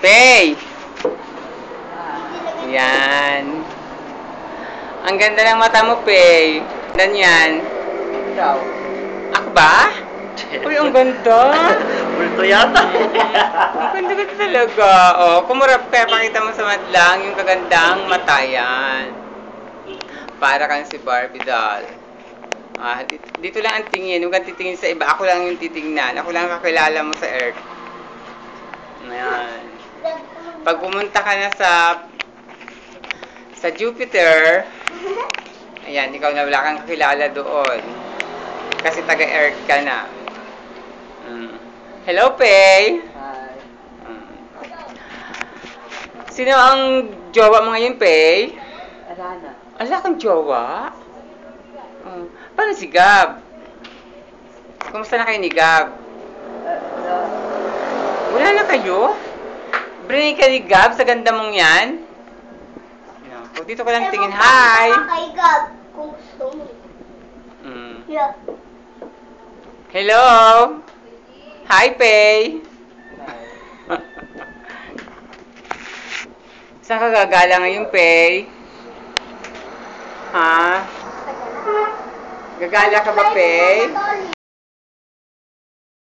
Pay! Yan. Ang ganda ng mata mo, Pay. Ganyan. Ikaw. Ako ba? Uy, ang ganda. Multo yata. Ang ganda-ganda talaga. Oh, kumurap kaya pakita mo sa madlang yung kagandang mata yan. Para kang si Barbie doll. Ah, dito lang ang tingin. Huwag kang titingin sa iba. Ako lang yung titingnan. Ako lang kakilala mo sa Earth. Ayan. Pag pumunta ka na sa Jupiter, ayan, ikaw na wala kang kakilala doon. Kasi taga-Earth ka na. Hello, Pay! Hi. Sino ang jowa mo ngayon, Pay? Alana. Ala kang jowa? Paano si Gab? Kumusta na kayo ni Gab? Wala na kayo? Bring ka ni Gab sa ganda mong yan? No. Dito ko lang tingin. Hi! Kay Gab, kung gusto mo. Yeah. Hello! Hi, Pay! Saan ka gagala ngayon, Pay? Ha? Gagala ka ba, Pay?